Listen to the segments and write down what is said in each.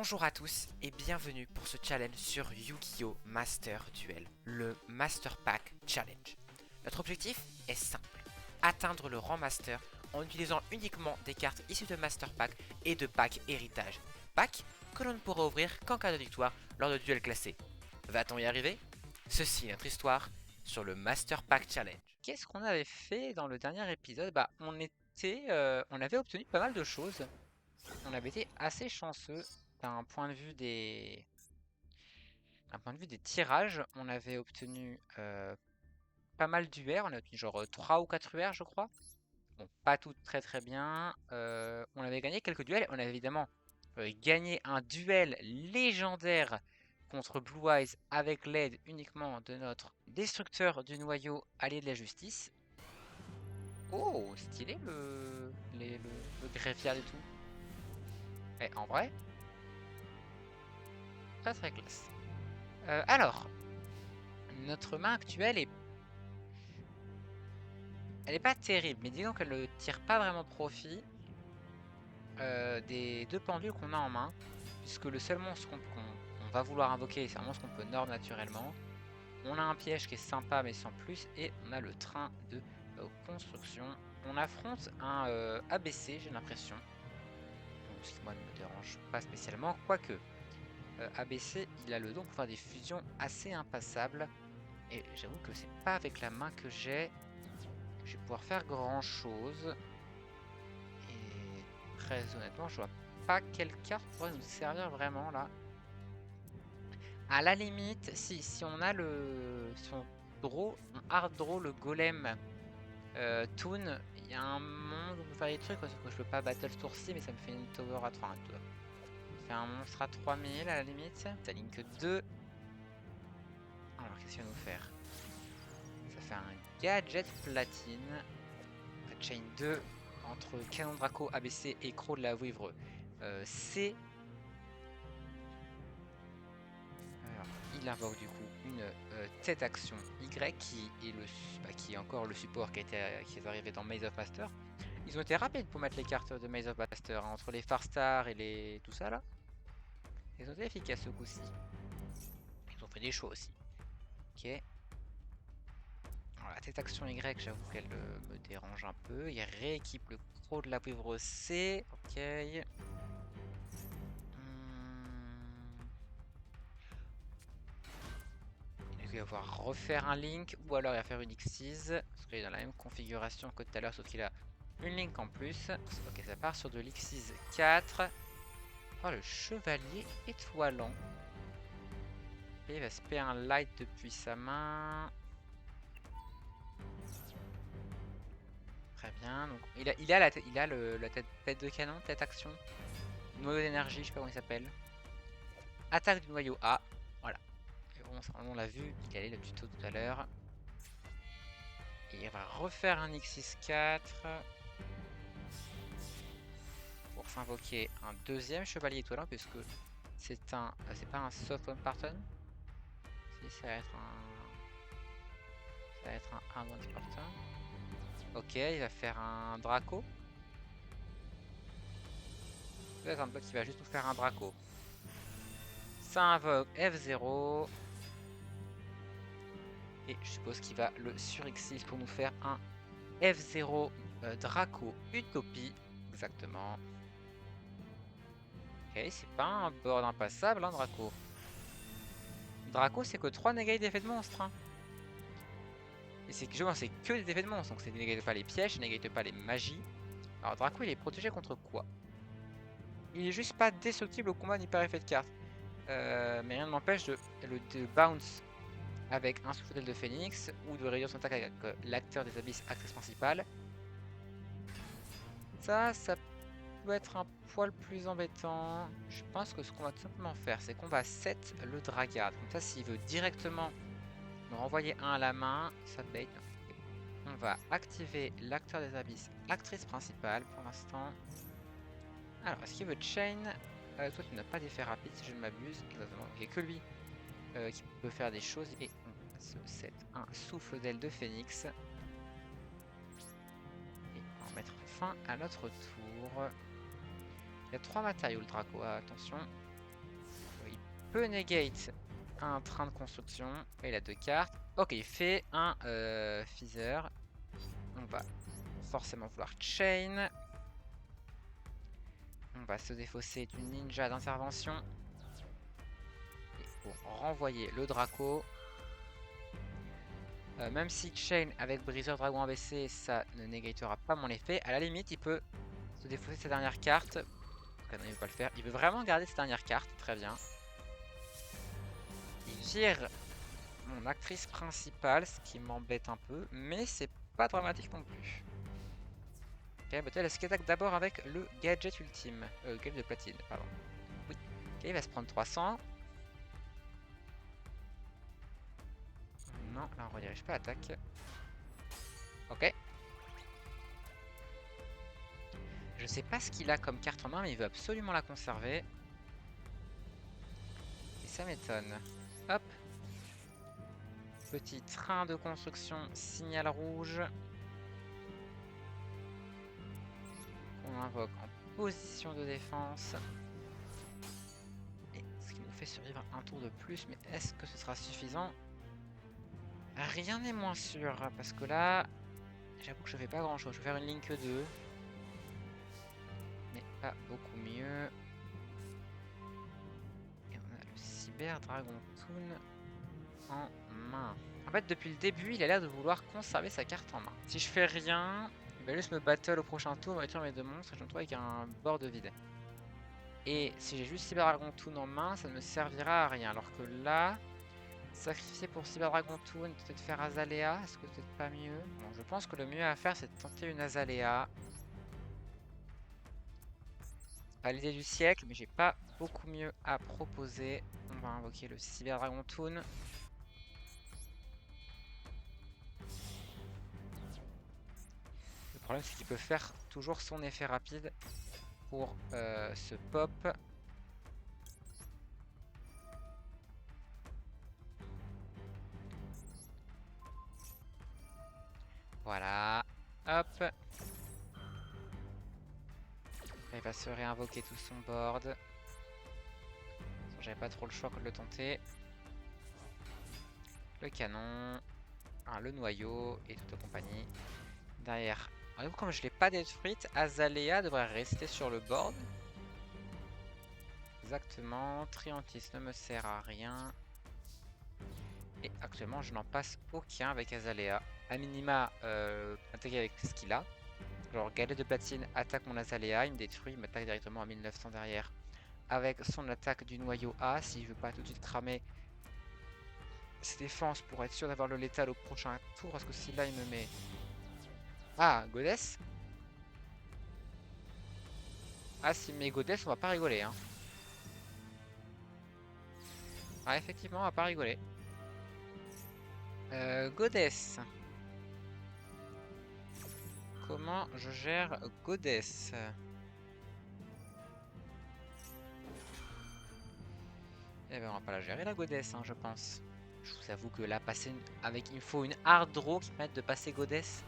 Bonjour à tous et bienvenue pour ce challenge sur Yu-Gi-Oh! Master Duel, le Master Pack Challenge. Notre objectif est simple, atteindre le rang Master en utilisant uniquement des cartes issues de Master Pack et de Pack Héritage. Pack que l'on ne pourra ouvrir qu'en cas de victoire lors de duels classés. Va-t-on y arriver? Ceci est notre histoire sur le Master Pack Challenge. Qu'est-ce qu'on avait fait dans le dernier épisode? On avait obtenu pas mal de choses. On avait été assez chanceux d'un point de vue des tirages. On avait obtenu pas mal d'UR. On a obtenu genre 3 ou 4 UR, je crois. Bon, pas tout très bien. On avait gagné quelques duels. On avait évidemment gagné un duel légendaire contre Blue Eyes avec l'aide uniquement de notre destructeur du noyau, allié de la justice. Oh, stylé le greffier et tout. Et en vrai, très classe. Alors, notre main actuelle elle est pas terrible, mais disons qu'elle ne tire pas vraiment profit des deux pendules qu'on a en main, puisque le seul monstre qu'on va vouloir invoquer, c'est un monstre qu'on peut nord naturellement. On a un piège qui est sympa mais sans plus, et on a le train de construction. On affronte un ABC, j'ai l'impression. Ce qui moi ne me dérange pas spécialement, quoique ABC il a le don pour faire des fusions assez impassables, et j'avoue que c'est pas avec la main que je vais pouvoir faire grand chose, et très honnêtement je vois pas quelle carte pourrait nous servir vraiment là. À la limite, si on a si on hard draw le golem Toon, il y a un monde où on peut faire des trucs, sauf que je peux pas battle ce tour-ci, mais ça me fait une tower à 3. Fait un monstre à 3000 à la limite. Ça ligne que 2. Alors qu'est-ce qu'il va nous faire? Ça fait un gadget platine. Chain 2 entre canon Draco ABC et Croc de la Vouivre C. Alors il invoque du coup une tête action Y qui est encore le support qui est arrivé dans Maze of Master. Ils ont été rapides pour mettre les cartes de Maze of Master, hein, entre les Farstar et tout ça là. Ils ont été efficaces ce coup-ci. Ils ont fait des choix aussi. Ok. Alors, la tête action Y, j'avoue qu'elle me dérange un peu. Il rééquipe le Croc de la Vouivre C. Ok. Il va devoir refaire un Link, ou alors il va faire une X6, parce qu'il est dans la même configuration que tout à l'heure, sauf qu'il a une Link en plus. Ok, ça part sur de l'X6 4. Oh, le chevalier étoilant. Et il va se payer un light depuis sa main. Très bien. Donc, il a la tête de canon, tête action. Noyau d'énergie, je sais pas comment il s'appelle. Attaque du noyau A. Voilà. Et bon, on l'a vu, il allait le tuto tout à l'heure. Et il va refaire un X6 4 pour s'invoquer un deuxième chevalier étoilant, puisque c'est pas un soft one parton. Si, ça va être un hard one parton. Ok, il va faire un Draco. Peut-être un bloc qui va juste nous faire un Draco. Ça invoque F0. Et je suppose qu'il va le sur X6 pour nous faire un F0 Draco Utopie. Exactement. Ok, c'est pas un board impassable, hein, Draco. Draco, c'est que 3 négatifs d'effet de monstre. Hein. Et c'est que des effets de monstre. Donc, ça ne négate pas les pièges, ça ne négate pas les magies. Alors, Draco, il est protégé contre quoi? Il est juste pas destructible au combat ni par effet de carte. Mais rien ne m'empêche de bounce avec un souffle d'aile de phénix ou de réduire son attaque avec l'acteur des abysses, actrice principale. Ça peut être un poil plus embêtant. Je pense que ce qu'on va tout simplement faire, c'est qu'on va set le Dragard. Comme ça, s'il veut directement me renvoyer un à la main, ça bait. On va activer l'acteur des abysses, actrice principale pour l'instant. Alors, est-ce qu'il veut chain? Toi, tu n'as pas d'effet rapide si je ne m'abuse. Exactement. Il n'y a que lui qui peut faire des choses. Et on va se set un souffle d'aile de phénix. Et on va mettre fin à notre tour. Il y a 3 matériaux le Draco, attention. peut negate un train de construction. Et il a 2 cartes. Ok, il fait un Feather. On va forcément vouloir chain. On va se défausser du ninja d'intervention. Et pour renvoyer le Draco. Même si chain avec briseur dragon ABC, ça ne négatera pas mon effet. À la limite, il peut se défausser sa dernière carte. Non, il veut pas le faire. Il veut vraiment garder sa dernière carte. Très bien. Il vire mon actrice principale, ce qui m'embête un peu. Mais c'est pas dramatique non plus. Ok, Battle, est-ce qu'il attaque d'abord avec le gadget ultime gadget de platine, pardon. Oui. Ok, il va se prendre 300. Non, là on redirige pas l'attaque. Ok. Je sais pas ce qu'il a comme carte en main, mais il veut absolument la conserver. Et ça m'étonne. Hop. Petit train de construction, signal rouge. On invoque en position de défense. Et ce qui nous fait survivre un tour de plus. Mais est-ce que ce sera suffisant? Rien n'est moins sûr. Parce que là, j'avoue que je fais pas grand chose. Je vais faire une Link 2. Mais pas beaucoup mieux. Et on a le Cyber Dragon Toon en main. En fait, depuis le début, il a l'air de vouloir conserver sa carte en main. Si je fais rien, il va juste me battle au prochain tour, me réduire mes 2 monstres et je me retrouve avec un board vide. Et si j'ai juste Cyber Dragon Toon en main, ça ne me servira à rien. Alors que là, sacrifier pour Cyber Dragon Toon, peut-être faire Azalea, est-ce que peut-être pas mieux? Bon, je pense que le mieux à faire, c'est de tenter une Azalea. Pas l'idée du siècle, mais j'ai pas beaucoup mieux à proposer. On va invoquer le Cyber Dragon Toon. Le problème, c'est qu'il peut faire toujours son effet rapide pour ce pop. Voilà. Hop. Là, il va se réinvoquer tout son board. J'avais pas trop le choix que de le tenter. Le canon. Le noyau et toute compagnie. Derrière. Alors, comme je l'ai pas détruite, Azalea devrait rester sur le board. Exactement. Triantis ne me sert à rien. Et actuellement, je n'en passe aucun avec Azalea. A minima, attaquer avec ce qu'il a. Genre, galette de platine attaque mon Azalea, il me détruit, il m'attaque directement à 1900 derrière. Avec son attaque du noyau A, si je veux pas tout de suite cramer ses défenses pour être sûr d'avoir le létal au prochain tour. Parce que si là, il me met... Ah, Goddess. Ah, s'il met Goddess, on va pas rigoler, hein. Ah, effectivement, on va pas rigoler. Goddess. Comment je gère Goddess? Eh ben, on va pas la gérer la Goddess, hein, je pense. Je vous avoue que là, avec il me faut une hard draw qui permette de passer Goddess.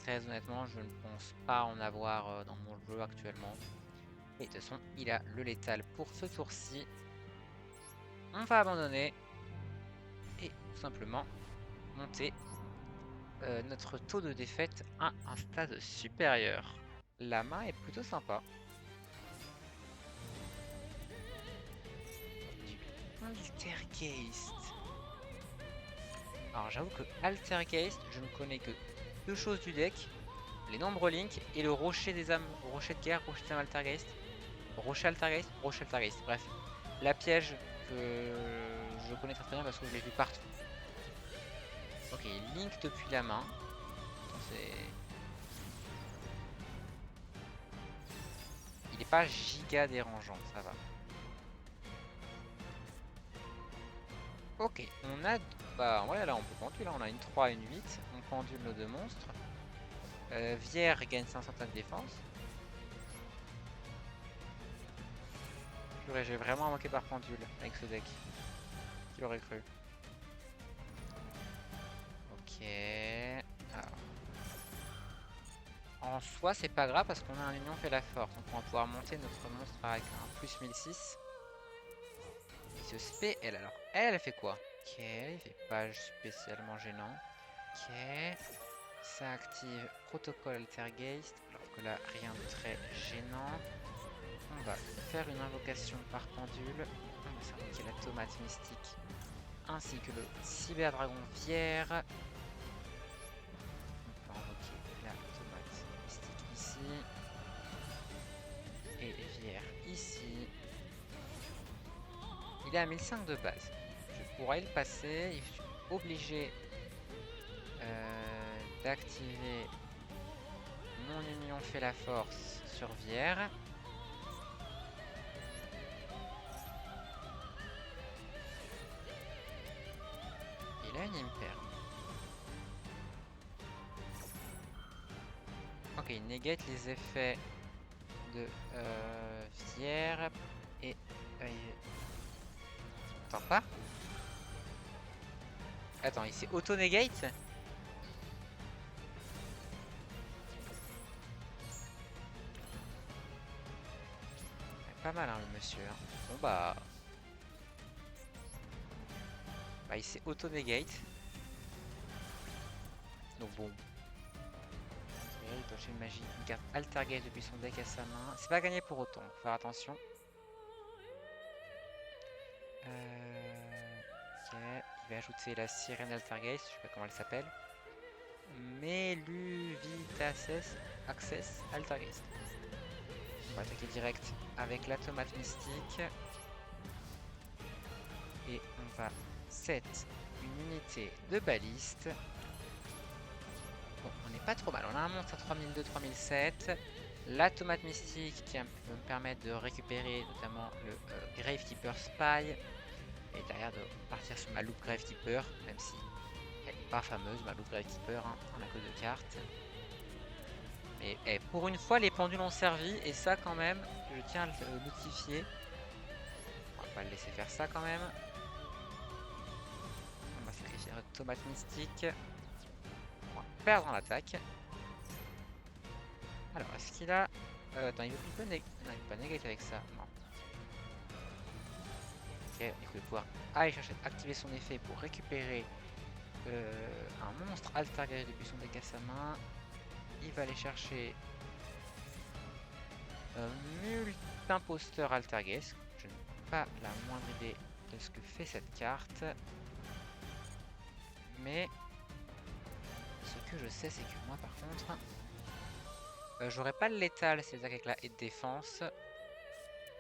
Très honnêtement, je ne pense pas en avoir dans mon jeu actuellement. Et de toute façon, il a le létal pour ce tour-ci. On va abandonner. Et tout simplement monter notre taux de défaite à un stade supérieur. La main est plutôt sympa. Altergeist. Alors j'avoue que Altergeist, je ne connais que 2 choses du deck. Les nombres Link et le rocher des âmes, rocher de guerre, rocher des âmes Altergeist. Rocher Altergeist, rocher Altergeist. Bref, la piège que je connais très bien parce que je l'ai vu partout. Ok, Link depuis la main. Il n'est pas giga dérangeant, ça va. Ok, on a... Bah ouais, là on peut pendule, là on a une 3 et une 8. On pendule nos 2 monstres. Vière gagne 500 de défense. Purée, j'ai vraiment manqué par pendule avec ce deck. Qui l'aurait cru? Ok. Alors. En soi, c'est pas grave parce qu'on a un union fait la force. Donc on va pouvoir monter notre monstre avec un plus 1006. se spé, elle alors. Elle fait quoi? Ok, il fait pas spécialement gênant. Ok. Ça active protocole Altergeist. Alors que là, rien de très gênant. On va faire une invocation par pendule. On va s'invoquer la tomate mystique. Ainsi que le cyberdragon Vière. On peut invoquer la tomate mystique ici. Et Vière ici. Il est à 1005 de base. Je pourrais le passer. Je suis obligé d'activer mon union fait la force sur Vière. Il a une Imperm. Ok, il négate les effets de Vière et... Attends, pas? Attends, il s'est auto-negate? Pas mal hein, le monsieur. Bon bah... il s'est auto-negate. Donc bon. Ok, il peut acheter une magie. Une carte Altergeist depuis son deck à sa main. C'est pas gagné pour autant, faut faire attention. Ok, il va ajouter la sirène Altergeist, je sais pas comment elle s'appelle. Meluvitaces Access Altergeist. On va attaquer direct avec la tomate mystique. Et on va set une unité de baliste. Bon, on n'est pas trop mal. On a un monstre à 3002-3007. La tomate mystique qui peut me permettre de récupérer notamment le Gravekeeper Spy. Et derrière de partir sur ma loupe Gravekeeper, même si elle n'est pas fameuse, ma loupe Gravekeeper, hein, on a que 2 cartes. Mais pour une fois, les pendules ont servi, et ça quand même, je tiens à le notifier. On va pas le laisser faire ça quand même. On va sacrifier notre tomate mystique. On va perdre en attaque. Alors, est-ce qu'il a... attends, il peut non, il peut pas négater avec ça, non. Ok, il va pouvoir aller chercher, activer son effet pour récupérer un monstre Altergeist depuis son deck à sa main. Il va aller chercher Multi-imposteur Altergeist. Je n'ai pas la moindre idée de ce que fait cette carte. Mais ce que je sais, c'est que moi par contre, j'aurais pas le létal, c'est-à-dire avec la haie de défense.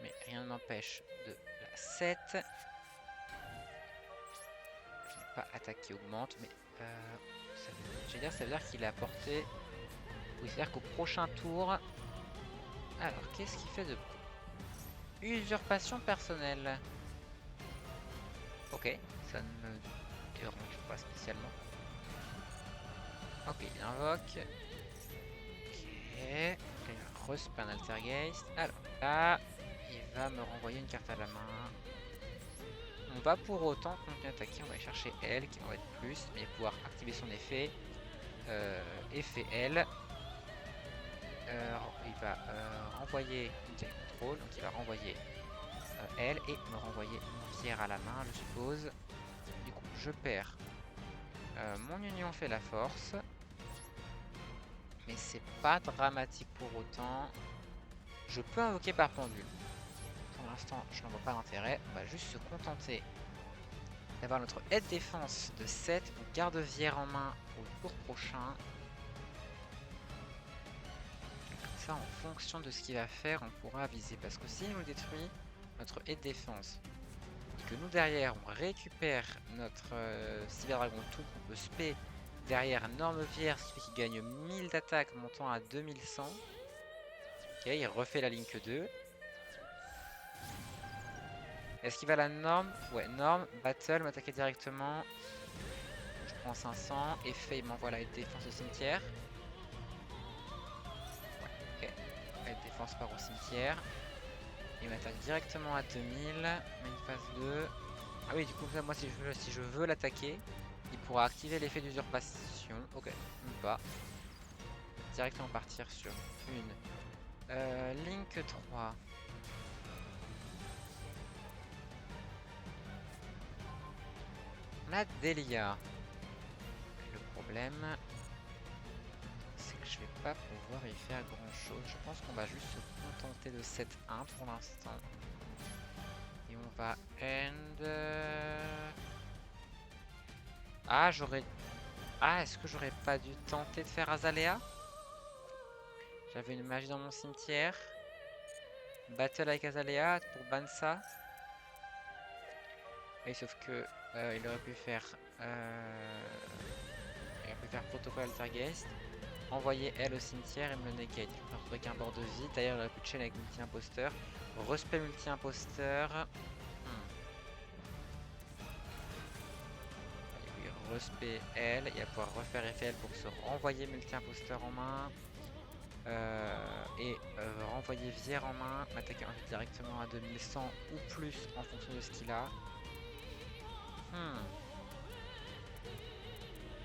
Mais rien ne m'empêche de la 7. Je n'ai pas attaque qui augmente, mais ça veut dire qu'il a apporté. Oui, c'est-à-dire qu'au prochain tour. Alors, qu'est-ce qu'il fait de usurpation personnelle? Ok, ça ne me dérange pas spécialement. Ok, il invoque. Ok, il va respan Altergeist. Alors là, il va me renvoyer une carte à la main. On va pour autant continuer à attaquer. On va aller chercher elle qui va être plus, mais pouvoir activer son effet. Effet L. Il va renvoyer une carte contrôle, donc il va renvoyer elle et me renvoyer mon pierre à la main, je suppose. Du coup, je perds. Mon union fait la force. Mais c'est pas dramatique pour autant. Je peux invoquer par pendule. Pour l'instant, je n'en vois pas l'intérêt. On va juste se contenter d'avoir notre aide défense de 7. On garde Vière en main pour le tour prochain. Comme ça, en fonction de ce qu'il va faire, on pourra viser. Parce que s'il nous détruit notre aide défense et que nous derrière on récupère notre cyberdragon tout, on peut spé derrière Norme Vière, ce qui fait qu'il gagne 1000 d'attaque montant à 2100. Ok, il refait la Link 2. Est-ce qu'il va la norme? Ouais, norme, battle, m'attaquer directement. Je prends 500. Effet, il m'envoie la défense au cimetière. Ouais, ok. La défense part au cimetière. Il m'attaque directement à 2000. Main phase 2. Ah oui, du coup, moi, si je veux l'attaquer, il pourra activer l'effet d'usurpation. Ok, même pas. Directement partir sur une Link 3. On a Delia. Le problème, c'est que je vais pas pouvoir y faire grand chose. Je pense qu'on va juste se contenter de 7-1 pour l'instant. Et on va end... Ah, j'aurais... Ah, est-ce que j'aurais pas dû tenter de faire Azalea? J'avais une magie dans mon cimetière. Battle avec Azalea pour ban ça. Et sauf que il aurait pu faire protocole Altergeist, envoyer elle au cimetière et me le negate. Je me retrouve avec un bord de vie. D'ailleurs il aurait pu chain avec multi-imposteur. Respect multi-imposteur. Respect elle. Il va pouvoir refaire FL pour se renvoyer multi-imposteur en main. Renvoyer Vière en main, m'attaquer directement à 2100 ou plus en fonction de ce qu'il a. Ça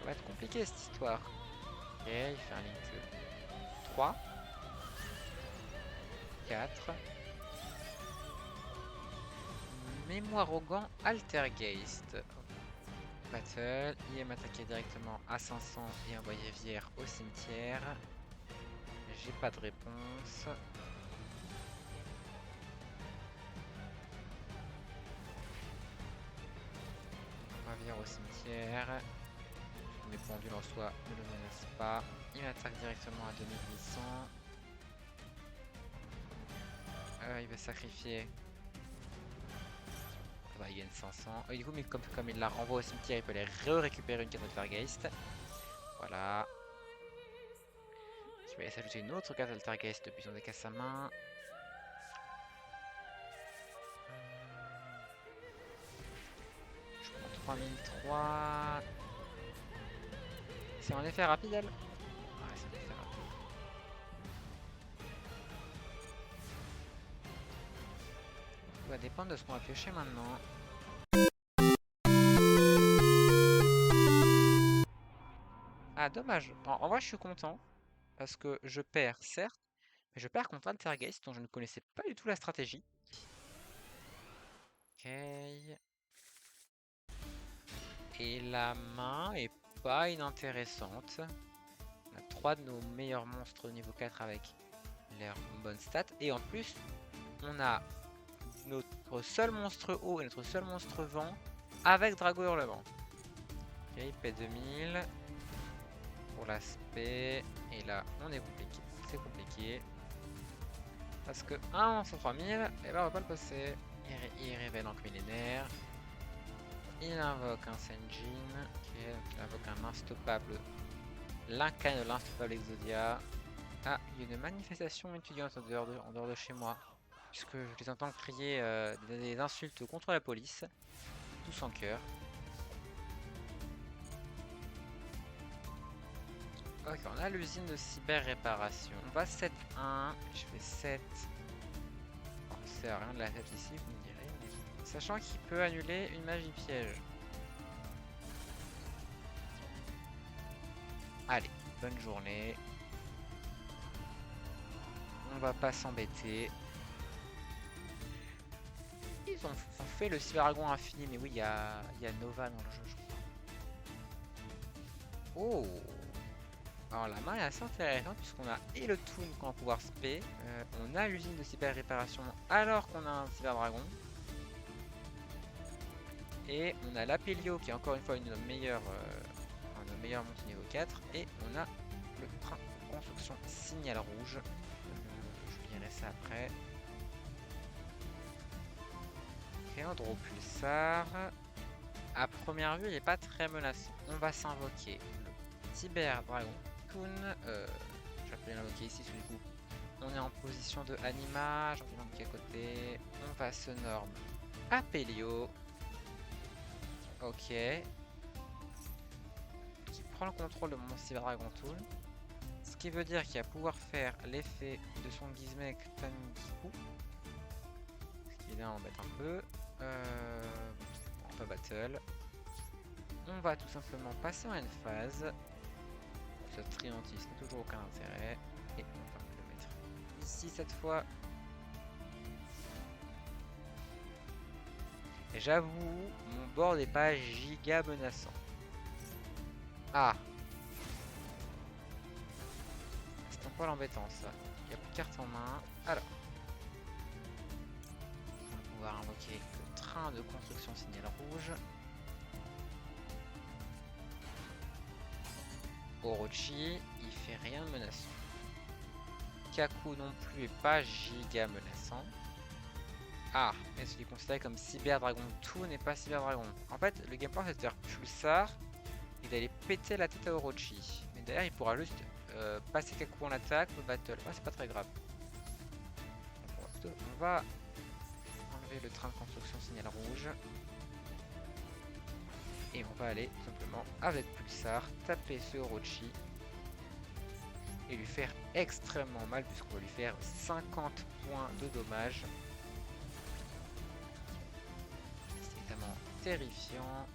va être compliqué cette histoire. Ok, il fait un link 3, 4. Mémoire au gant Altergeist. Battle, il va m'attaquer directement à 500 et envoyer Vière au cimetière. J'ai pas de réponse. On va venir au cimetière. Mes pendules en soi ne le menacent pas. Il m'attaque directement à 2800. Il va sacrifier. Il gagne 500. Et du coup, mais comme il la renvoie au cimetière, il peut aller récupérer une carte d'Altergeist. Voilà. Il va s'ajouter une autre carte d'Altergeist depuis son deck à sa main. Je prends 3003. C'est en effet rapide, elle? Ouais, c'est en effet rapide. Ça va dépendre de ce qu'on va piocher maintenant. Ah, dommage. En vrai, je suis content. Parce que je perds, certes. Mais je perds contre Altergeist, dont je ne connaissais pas du tout la stratégie. Ok. Et la main est pas inintéressante. On a 3 de nos meilleurs monstres au niveau 4 avec leurs bonnes stats. Et en plus, on a notre seul monstre eau et notre seul monstre vent avec Drago Hurlement. Ok, P2000 pour l'aspect. Et là, on est compliqué. C'est compliqué. Parce que 1 monstre 3000, et ben on va pas le passer. Il révèle en millénaire. Il invoque un Senjin. Okay, il invoque un instoppable. L'incarne de l'instoppable Exodia. Ah, il y a une manifestation étudiante en dehors de chez moi. Puisque je les entends crier des insultes contre la police. Tous en cœur. Ok, on a l'usine de cyber réparation. On va 7-1. Je fais 7. Oh, c'est rien de la tête ici, vous me direz. Mais... Sachant qu'il peut annuler une magie piège. Allez, bonne journée. On va pas s'embêter. Ils ont fait le cyberdragon infini, mais oui, il y a Nova dans le jeu, je crois. Oh! Alors la main est assez intéressante puisqu'on a et le toon qu'on va pouvoir spé, on a l'usine de cyber réparation alors qu'on a un cyberdragon. Et on a l'Apelio qui est encore une fois une de nos meilleures monstres niveau 4. Et on a le train de construction signal rouge. Je lirai ça après. Ok, on drop pulsar. À première vue, il n'est pas très menaçant. On va s'invoquer le cyber dragon. Je vais l'invoquer ici, du coup on est en position de anima, j'en ai l'invoquer à côté, on va se norme Apelio, ok, qui prend le contrôle de mon Cyber Dragon Tool, ce qui veut dire qu'il va pouvoir faire l'effet de son Gizmek Tangiku, ce qui vient embête un peu, on va battle, on va tout simplement passer en end phase. Ce Triantis n'a toujours aucun intérêt. Et on va le mettre ici cette fois. Et j'avoue, mon board n'est pas giga menaçant. Ah. C'est un peu l'embêtant ça. Il n'y a plus de carte en main. Alors. On va pouvoir invoquer le train de construction signal rouge. Orochi, il fait rien de menaçant. Kaku non plus est pas giga menaçant. Ah, est-ce qu'il est considéré comme Cyber Dragon? Tout n'est pas Cyber Dragon. En fait, le game plan c'est de faire Pulsar et d'aller péter la tête à Orochi. Mais derrière, il pourra juste passer Kaku en attaque au battle. Ouais, c'est pas très grave. Donc, on va enlever le train de construction signal rouge. Et on va aller tout simplement avec Pulsar taper ce Orochi et lui faire extrêmement mal puisqu'on va lui faire 50 points de dommages. C'est évidemment terrifiant.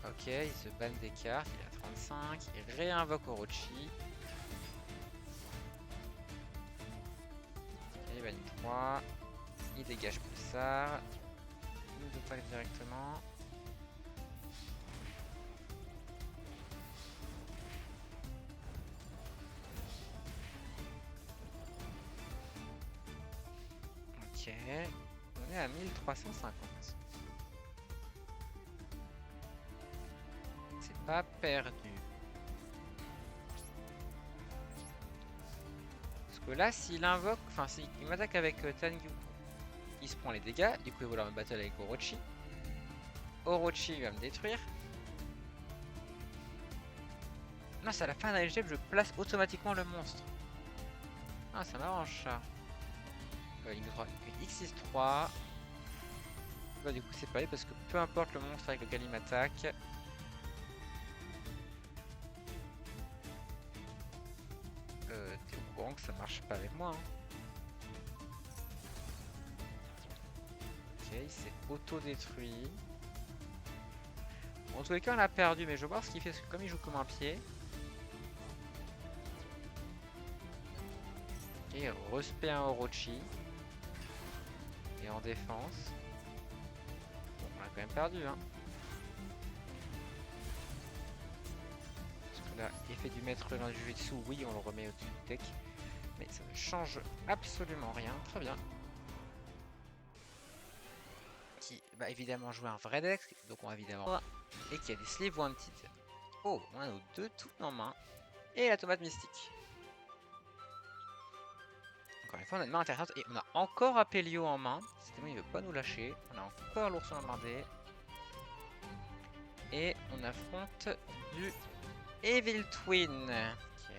Ok, il se banne des cartes, il a 35, il réinvoque Orochi. Il bannit 3, il dégage Pulsar, il nous attaque directement. Ok, on est à 1350. C'est pas perdu. Parce que là, s'il invoque, enfin s'il m'attaque avec Tengu, il se prend les dégâts, du coup il va vouloir me battle avec Orochi. Orochi va me détruire. Non, c'est à la fin d'un LGM, je place automatiquement le monstre. Ah, ça m'arrange ça. Ligne 3, X63. Bah, du coup, c'est pareil parce que peu importe le monstre avec lequel il m'attaque. T'es au courant que ça marche pas avec moi. Hein. Ok, il s'est auto-détruit. En tous les cas, on a perdu, mais je vais voir ce qu'il fait parce que comme il joue comme un pied. Ok, il respect un Orochi. Et en défense. Bon, on a quand même perdu, hein. Parce que là, effet du maître du Jujutsu, oui, on le remet au-dessus du deck. Mais ça ne change absolument rien. Très bien. Qui va évidemment jouer un vrai deck. Donc on va évidemment. Et qui a des sleeves wanted. Oh, on a nos deux tout en main. Et la tomate mystique. Encore une fois, on a une main intéressante. Et on a encore Apelio en main. C'était bon, il veut pas nous lâcher. On a encore l'ourson en blindé. Et on affronte du Evil Twin. Ok.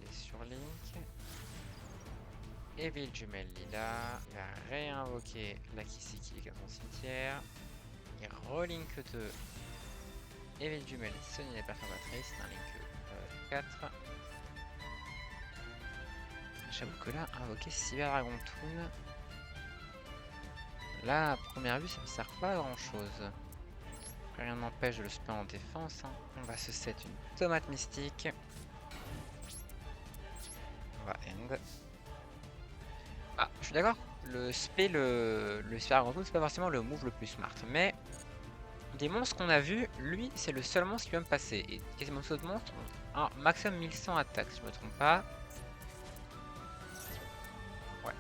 Il est sur Link. Evil Jumelle Lila. Il va réinvoquer la Kiseki qui est dans son cimetière. Il relink 2. Evil Jumelle Sonny la perturbatrice. C'est un link 4. J'avoue que là, invoquer Cyber Dragon Toon. Là, à première vue, ça me sert pas à grand chose. Rien ne m'empêche de le spam en défense. Hein. On va se set une tomate mystique. On va end. Ah, je suis d'accord. Le spé, le Cyber Dragon Toon, c'est pas forcément le move le plus smart. Mais des monstres qu'on a vus, lui, c'est le seul monstre qui peut me passer. Et quasiment tous les autres monstres ont un maximum 1100 attaques, si je me trompe pas. Ouais.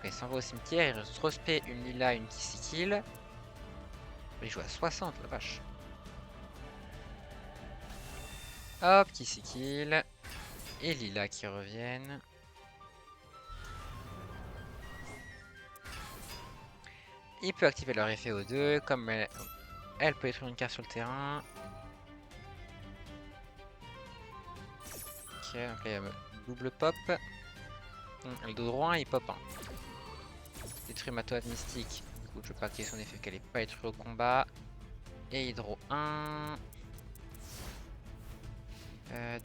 Il s'en va au cimetière, il respect une Lila, une Kiseki. Il joue à 60, la vache. Hop, Kiseki. Et Lila qui reviennent. Il peut activer leur effet O2, comme elle peut détruire une carte sur le terrain. Ok, donc là il y a double pop. Le droit 1 il pop 1. Détruire ma tomate mystique. Du coup, je peux pas activer son effet qu'elle n'est pas détruite au combat. Et hydro 1.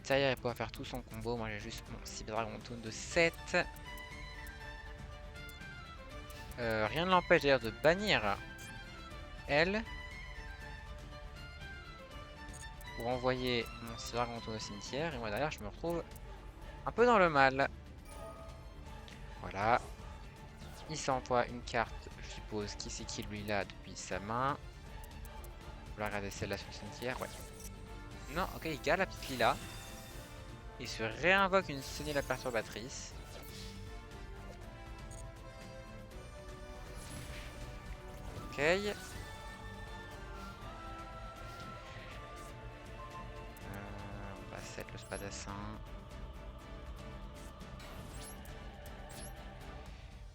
Derrière, il pourra faire tout son combo. Moi, j'ai juste mon Cyber Dragon Toon de 7. Rien ne l'empêche d'ailleurs de bannir elle. Pour envoyer mon Cyber Dragon Toon au cimetière. Et moi, derrière, je me retrouve un peu dans le mal. Voilà. Il s'envoie une carte, je suppose, qui c'est qui lui là depuis sa main. On va regarder celle-là sur le cimetière, ouais. Non, ok, il garde la petite Lila. Il se réinvoque une sonnette la perturbatrice. Ok. On va set le spadassin.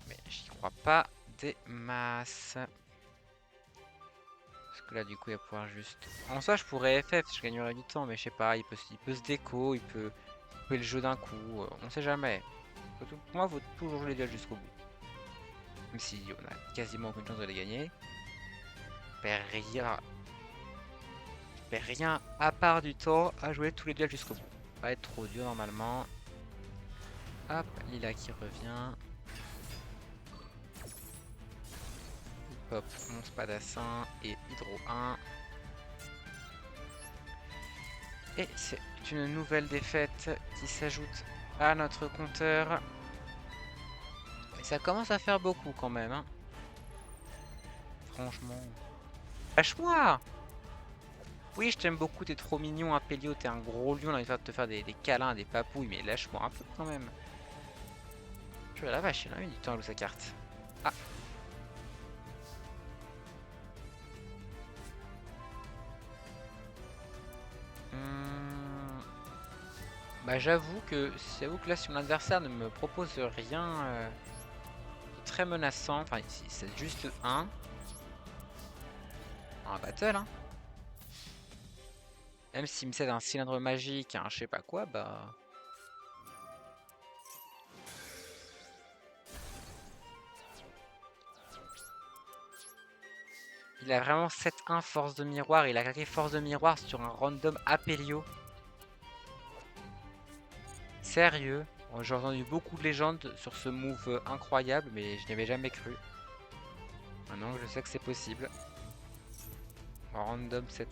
Mais j'y crois pas des masses. Parce que là, du coup, il va pouvoir juste... En soi, je pourrais FF, je gagnerais du temps, mais je sais pas, il peut se déco, il peut couper le jeu d'un coup, on sait jamais. Pour moi, il faut toujours jouer les duels jusqu'au bout. Même si on a quasiment aucune chance de les gagner. Je perds rien. Je perds rien à part du temps à jouer tous les duels jusqu'au bout. Ça va être trop dur normalement. Hop, Lila qui revient. Hop, mon spadassin et Hydro 1. Et c'est une nouvelle défaite qui s'ajoute à notre compteur. Et ça commence à faire beaucoup quand même. Hein. Franchement. Lâche-moi! Oui, je t'aime beaucoup, t'es trop mignon, Apélio, t'es un gros lion, on a envie de te faire des câlins, des papouilles, mais lâche-moi un peu quand même. Je la vache, il a mis du temps à jouer sa carte. Ah! Bah j'avoue que là si mon adversaire ne me propose rien de très menaçant, enfin c'est juste un battle hein. Même s'il me cède un cylindre magique, un je sais pas quoi, bah... Il a vraiment 7-1 force de miroir, il a claqué force de miroir sur un random Apélio. Sérieux, j'ai entendu beaucoup de légendes sur ce move incroyable, mais je n'y avais jamais cru. Maintenant je sais que c'est possible. Random 7-1.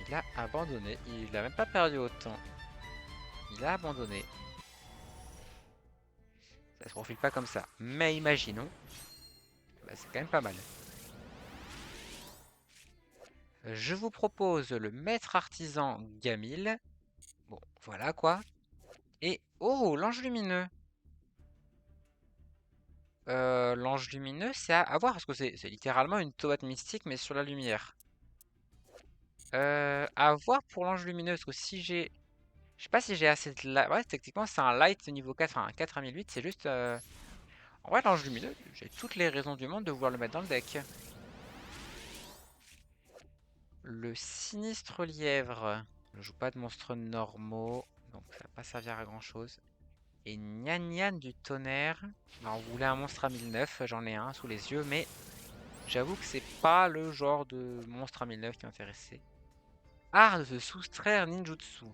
Il a abandonné, il a même pas perdu autant. Il a abandonné. Ça se profile pas comme ça. Mais imaginons. Bah, c'est quand même pas mal. Je vous propose le maître artisan Gamil. Bon, voilà quoi. Et oh, l'ange lumineux. L'ange lumineux, c'est à voir parce que c'est littéralement une tomate mystique mais sur la lumière. À voir pour l'ange lumineux parce que si j'ai... Je sais pas si j'ai assez de light. Ouais, techniquement c'est un light niveau 4, enfin un 4 à 1008, c'est juste... En vrai, l'ange lumineux, j'ai toutes les raisons du monde de vouloir le mettre dans le deck. Le sinistre lièvre. Je joue pas de monstres normaux, donc ça va pas servir à grand chose. Et Nyan Nyan du tonnerre. Alors, vous voulez un monstre à 1009, j'en ai un sous les yeux, mais j'avoue que c'est pas le genre de monstre à 1009 qui m'intéressait. Art de se soustraire ninjutsu.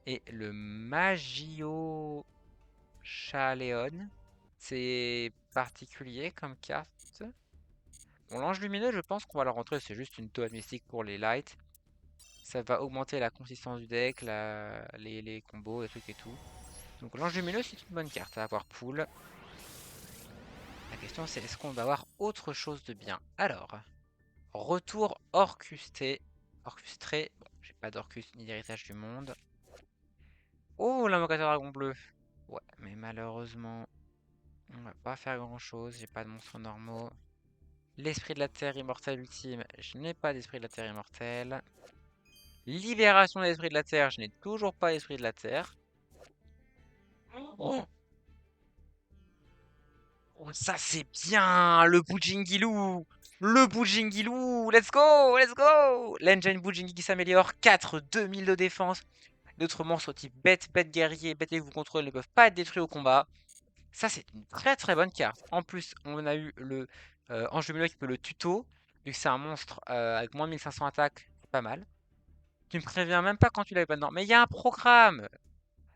Et le Magio Chaleon. C'est particulier comme carte. Bon, l'ange lumineux, je pense qu'on va le rentrer, c'est juste une toad mystique pour les lights. Ça va augmenter la consistance du deck, les combos, les trucs et tout. Donc l'ange lumineux, c'est une bonne carte à avoir pool. La question c'est est-ce qu'on va avoir autre chose de bien? Alors, retour orcustré. Orcustré. Bon, j'ai pas d'Orcus ni d'héritage du monde. Oh, l'invocateur dragon bleu. Ouais, mais malheureusement, on va pas faire grand chose. J'ai pas de monstres normaux. L'esprit de la terre immortel ultime. Je n'ai pas d'esprit de la terre immortel. Libération de l'esprit de la terre. Je n'ai toujours pas l'esprit de la terre. Oh, oh, ça c'est bien, le Boujingilou. Le Boujingilou, let's go, let's go. L'engine Boujingi qui s'améliore, 4, 2000 de défense. D'autres monstres type bête, bête guerrier, bête que vous contrôlez ne peuvent pas être détruits au combat. Ça c'est une très très bonne carte. En plus, on a eu le ange lumineux qui peut le tuto. Vu que c'est un monstre avec moins de 1500 attaques, c'est pas mal. Tu me préviens même pas quand tu l'avais pas dedans. Mais il y a un programme.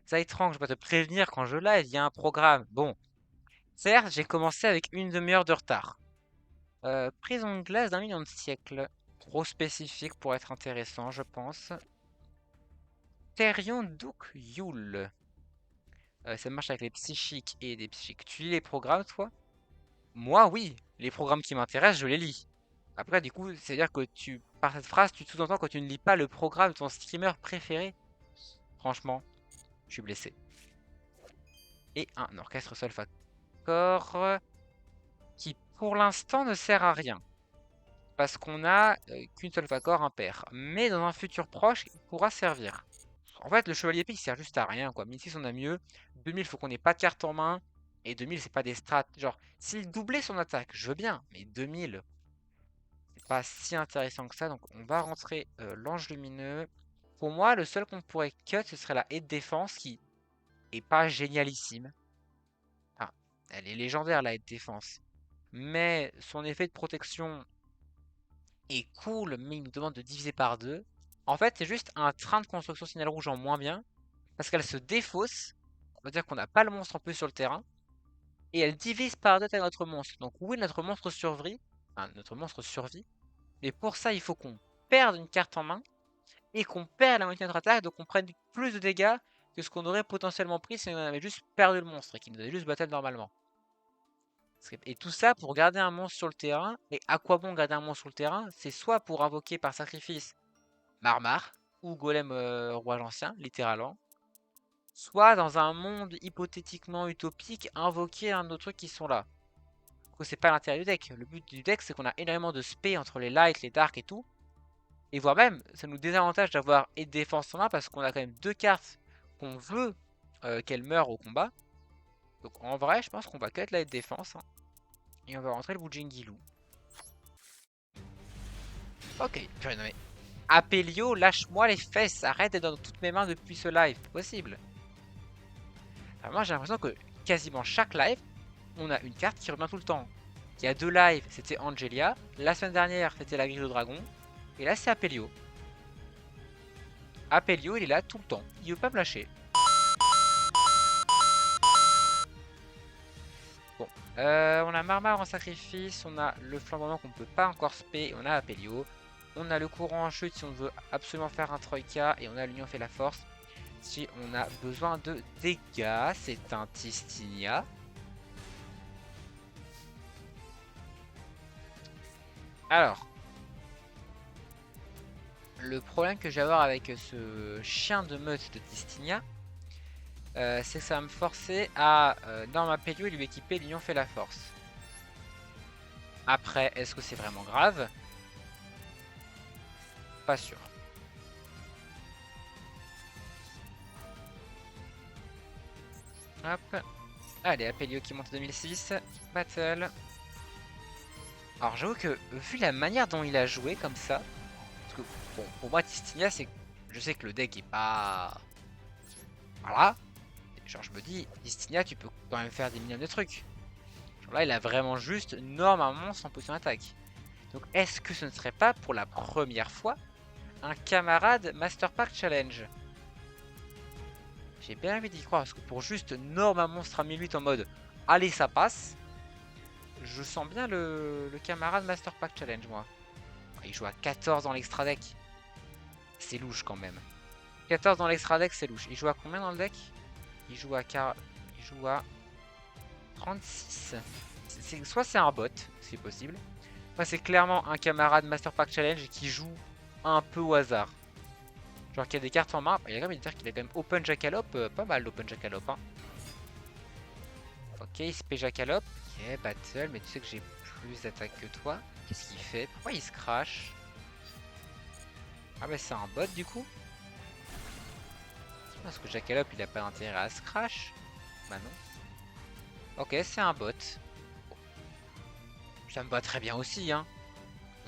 Zaitrank, je vais te prévenir quand je live, il y a un programme. Bon, Certes, j'ai commencé avec une demi-heure de retard. Prison de glace d'un million de siècles. Trop spécifique pour être intéressant, je pense. Therion Duke Yule. Ça marche avec les psychiques et des psychiques. Tu lis les programmes, toi? Moi, oui. Les programmes qui m'intéressent, je les lis. Après, du coup, c'est-à-dire que par cette phrase, tu sous-entends que tu ne lis pas le programme de ton streamer préféré. Franchement, je suis blessé. Et un orchestre solfacor qui, pour l'instant, ne sert à rien. Parce qu'on a qu'une solfacor impair. Mais dans un futur proche, il pourra servir. En fait, le chevalier épique sert juste à rien, quoi. 1006, on a mieux. 2000, faut qu'on ait pas de carte en main. Et 2000, c'est pas des strats. Genre, s'il doublait son attaque, je veux bien. Mais 2000, c'est pas si intéressant que ça. Donc, on va rentrer l'ange lumineux. Pour moi, le seul qu'on pourrait cut, ce serait la haie de défense qui est pas génialissime. Enfin, elle est légendaire, la haie de défense. Mais son effet de protection est cool, mais il nous demande de diviser par deux. En fait, c'est juste un train de construction signal rouge en moins bien. Parce qu'elle se défausse. On va dire qu'on n'a pas le monstre en plus sur le terrain. Et elle divise par deux avec notre monstre. Donc oui, notre monstre survit. Enfin, notre monstre survit. Mais pour ça, il faut qu'on perde une carte en main. Et qu'on perde la moitié de notre attaque. Donc on prenne plus de dégâts que ce qu'on aurait potentiellement pris si on avait juste perdu le monstre. Et qu'il nous avait juste battu normalement. Et tout ça pour garder un monstre sur le terrain. Et à quoi bon garder un monstre sur le terrain? C'est soit pour invoquer par sacrifice Marmar. Ou Golem Roi Ancien, littéralement. Soit dans un monde hypothétiquement utopique, invoquer un autre truc qui sont là. Que c'est pas l'intérêt du deck. Le but du deck, c'est qu'on a énormément de spé entre les lights, les dark et tout. Et voire même, ça nous désavantage d'avoir et défense en main parce qu'on a quand même deux cartes qu'on veut qu'elles meurent au combat. Donc en vrai, je pense qu'on va cut la défense. Hein. Et on va rentrer le Boujingilou. Ok, purée, non mais. Apelio, lâche-moi les fesses. Arrête d'être dans toutes mes mains depuis ce live. C'est possible. Alors moi, j'ai l'impression que quasiment chaque live, on a une carte qui revient tout le temps. Il y a deux lives, c'était Angelia. La semaine dernière, c'était la grille de dragon. Et là, c'est Apelio. Apelio, il est là tout le temps. Il veut pas me lâcher. Bon. On a Marmar en sacrifice. On a le flambement qu'on ne peut pas encore spé. On a Apelio. On a le courant en chute si on veut absolument faire un Troïka. Et on a l'Union fait la force. Si on a besoin de dégâts, c'est un Tistinia. Alors, le problème que je vais avoir avec ce chien de meute de Tistinia, c'est que ça va me forcer à, dans ma Pelio, lui équiper l'Union fait la force. Après, est-ce que c'est vraiment grave? Pas sûr. Hop. Allez, Apelio qui monte en 2006. Battle. Alors j'avoue que, vu la manière dont il a joué comme ça, parce que, bon, pour moi, Tistinia, c'est... Je sais que le deck est pas... Voilà. Genre je me dis, Tistinia, tu peux quand même faire des millions de trucs. Genre là, il a vraiment juste normalement son position d'attaque. Donc est-ce que ce ne serait pas pour la première fois un camarade Master Pack Challenge? J'ai bien envie d'y croire parce que pour juste Norma Monstre à 1008 en mode allez ça passe, je sens bien le camarade Master Pack Challenge moi. Il joue à 14 dans l'extra deck. C'est louche quand même. 14 dans l'extra deck c'est louche. Il joue à combien dans le deck? Il joue à 36. Soit c'est un bot, si possible. Soit c'est clairement un camarade Master Pack Challenge qui joue un peu au hasard. Genre qu'il y a des cartes en main. Il y a quand même dire qu'il a quand même Open Jackalope. Pas mal l'Open Jackalope. Hein. Ok, il se paie Jackalope. Ok, battle. Mais tu sais que j'ai plus d'attaque que toi. Qu'est-ce qu'il fait? Pourquoi il se crash? Ah bah c'est un bot du coup. Parce que Jackalope il a pas d'intérêt à se crash. Bah non. Ok, c'est un bot. Bon. Ça me va très bien aussi, hein.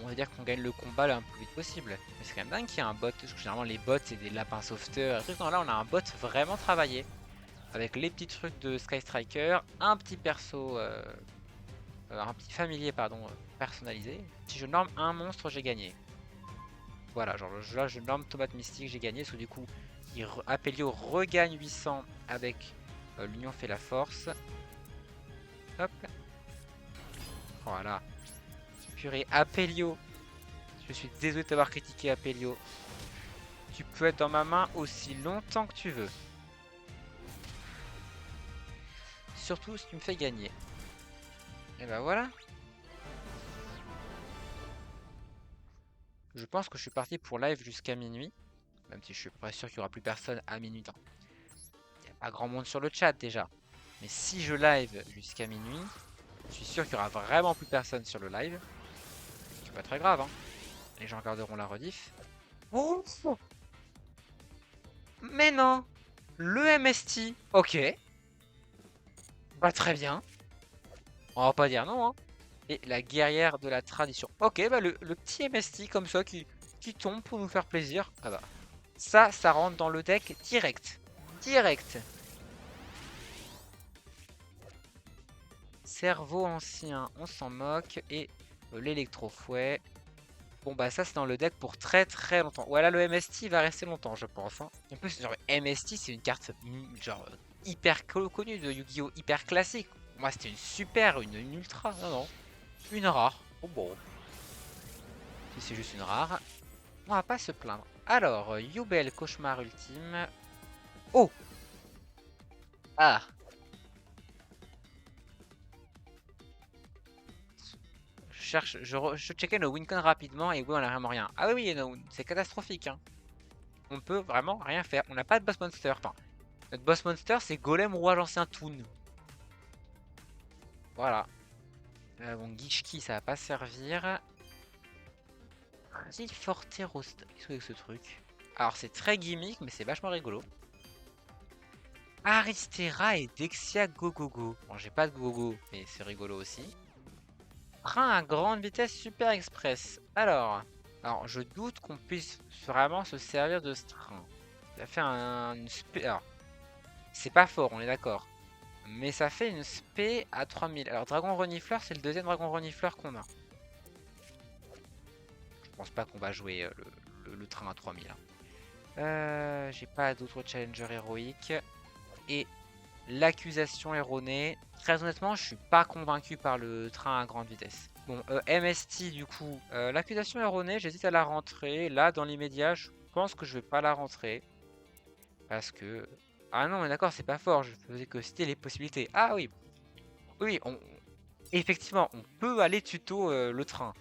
On va dire qu'on gagne le combat le plus vite possible. Mais c'est quand même dingue qu'il y ait un bot, parce que généralement les bots c'est des lapins sauveteurs. Non, là on a un bot vraiment travaillé. Avec les petits trucs de Sky Striker, un petit perso, un petit familier pardon, personnalisé. Si je norme un monstre, j'ai gagné. Voilà, genre là je norme Tomate Mystique, j'ai gagné, parce que du coup, Apelio regagne 800 avec l'Union fait la force. Hop. Voilà. Purée, Apelio. Je suis désolé de t'avoir critiqué, Apelio. Tu peux être dans ma main aussi longtemps que tu veux. Surtout si tu me fais gagner. Et ben voilà. Je pense que je suis parti pour live jusqu'à minuit. Même si je suis pas sûr qu'il y aura plus personne à minuit. Il n'y a pas grand monde sur le chat déjà. Mais si je live jusqu'à minuit, je suis sûr qu'il y aura vraiment plus personne sur le live. C'est pas très grave, hein. Les gens regarderont la rediff. Oh, mais non, le MST. Ok. Bah très bien. On va pas dire non, hein. Et la guerrière de la tradition. Ok, bah le petit MST comme ça qui tombe pour nous faire plaisir. Ah bah. Ça rentre dans le deck direct. Direct. Cerveau ancien, on s'en moque. Et l'électrofouet. Bon bah ça c'est dans le deck pour très très longtemps. Voilà, le MST va rester longtemps je pense, hein. En plus genre MST c'est une carte genre hyper connue de Yu-Gi-Oh! Hyper classique. Moi c'était une super, une ultra, non. Une rare. Oh bon. Si c'est juste une rare, on va pas se plaindre. Alors, Yubel, cauchemar ultime. Oh! Ah! Je cherche, je checkais nos wincon rapidement et oui, on a vraiment rien. Ah oui, c'est catastrophique, hein. On peut vraiment rien faire. On n'a pas de boss monster. Enfin, notre boss monster c'est Golem Roi l'ancien Toon. Voilà. Bon, Gishki ça va pas servir. Forteros. Qu'est-ce que c'est que ce truc? Alors c'est très gimmick mais c'est vachement rigolo. Aristera et Dexia Gogogo. Bon, j'ai pas de Gogogo, mais c'est rigolo aussi. Train à grande vitesse super express. Alors je doute qu'on puisse vraiment se servir de ce train. Ça fait une spé... Alors, c'est pas fort, on est d'accord. Mais ça fait une spé à 3000. Alors, dragon renifleur, c'est le deuxième dragon renifleur qu'on a. Je pense pas qu'on va jouer le train à 3000. Hein. J'ai pas d'autres challengers héroïques. Et l'accusation erronée. Très honnêtement, je suis pas convaincu par le train à grande vitesse. Bon, MST du coup. L'accusation erronée, j'hésite à la rentrer. Là, dans l'immédiat, je pense que je vais pas la rentrer. Parce que... Ah non, mais d'accord, c'est pas fort. Je faisais que citer les possibilités. Ah oui. Oui, effectivement, on peut aller tuto le train.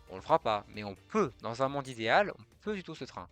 On le fera pas, mais on peut. Dans un monde idéal, on peut tuto ce train.